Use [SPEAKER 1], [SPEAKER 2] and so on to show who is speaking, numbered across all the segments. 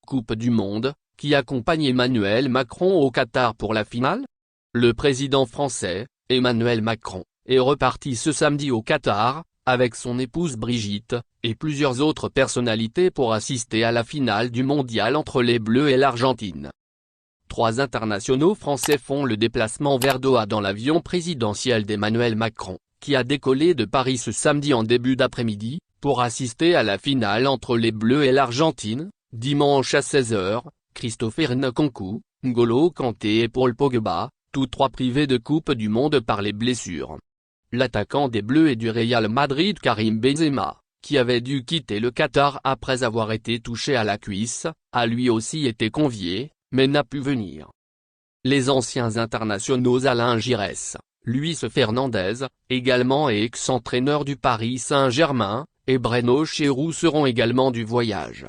[SPEAKER 1] Coupe du Monde, qui accompagne Emmanuel Macron au Qatar pour la finale? Le président français, Emmanuel Macron, est reparti ce samedi au Qatar, avec son épouse Brigitte, et plusieurs autres personnalités pour assister à la finale du mondial entre les Bleus et l'Argentine. 3 internationaux français font le déplacement vers Doha dans l'avion présidentiel d'Emmanuel Macron, qui a décollé de Paris ce samedi en début d'après-midi, pour assister à la finale entre les Bleus et l'Argentine, dimanche à 16 h, Christopher Nkunku, N'Golo Kanté et Paul Pogba, tous 3 privés de Coupe du Monde par les blessures. L'attaquant des Bleus et du Real Madrid Karim Benzema, qui avait dû quitter le Qatar après avoir été touché à la cuisse, a lui aussi été convié, mais n'a pu venir. Les anciens internationaux Alain Giresse, Luis Fernandez, également et ex-entraîneur du Paris Saint-Germain, et Breno Cherou seront également du voyage.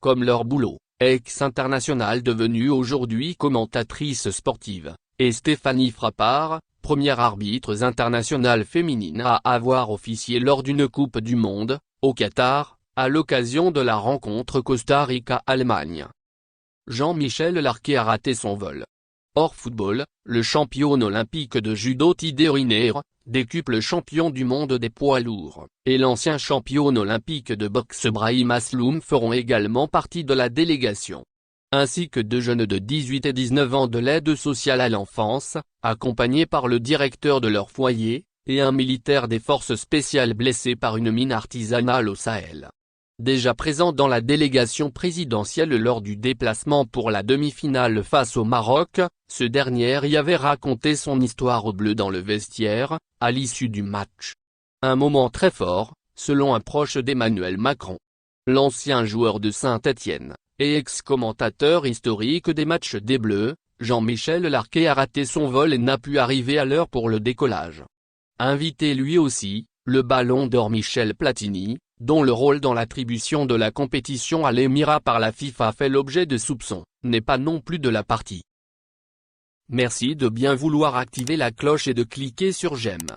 [SPEAKER 1] Comme leur boulot, ex-internationale devenue aujourd'hui commentatrice sportive, et Stéphanie Frappart, première arbitre internationale féminine à avoir officié lors d'une Coupe du Monde, au Qatar, à l'occasion de la rencontre Costa Rica-Allemagne. Jean-Michel Larquet a raté son vol. Hors football, le champion olympique de judo Tide Riner, décuple champion du monde des poids lourds, et l'ancien champion olympique de boxe Brahim Asloum feront également partie de la délégation. Ainsi que 2 jeunes de 18 et 19 ans de l'aide sociale à l'enfance, accompagnés par le directeur de leur foyer, et un militaire des forces spéciales blessé par une mine artisanale au Sahel. Déjà présent dans la délégation présidentielle lors du déplacement pour la demi-finale face au Maroc, ce dernier y avait raconté son histoire au bleu dans le vestiaire, à l'issue du match. Un moment très fort, selon un proche d'Emmanuel Macron. L'ancien joueur de Saint-Étienne, et ex-commentateur historique des matchs des Bleus, Jean-Michel Larquet a raté son vol et n'a pu arriver à l'heure pour le décollage. Invité lui aussi, le Ballon d'Or Michel Platini, dont le rôle dans l'attribution de la compétition à l'Émirat par la FIFA fait l'objet de soupçons, n'est pas non plus de la partie. Merci de bien vouloir activer la cloche et de cliquer sur j'aime.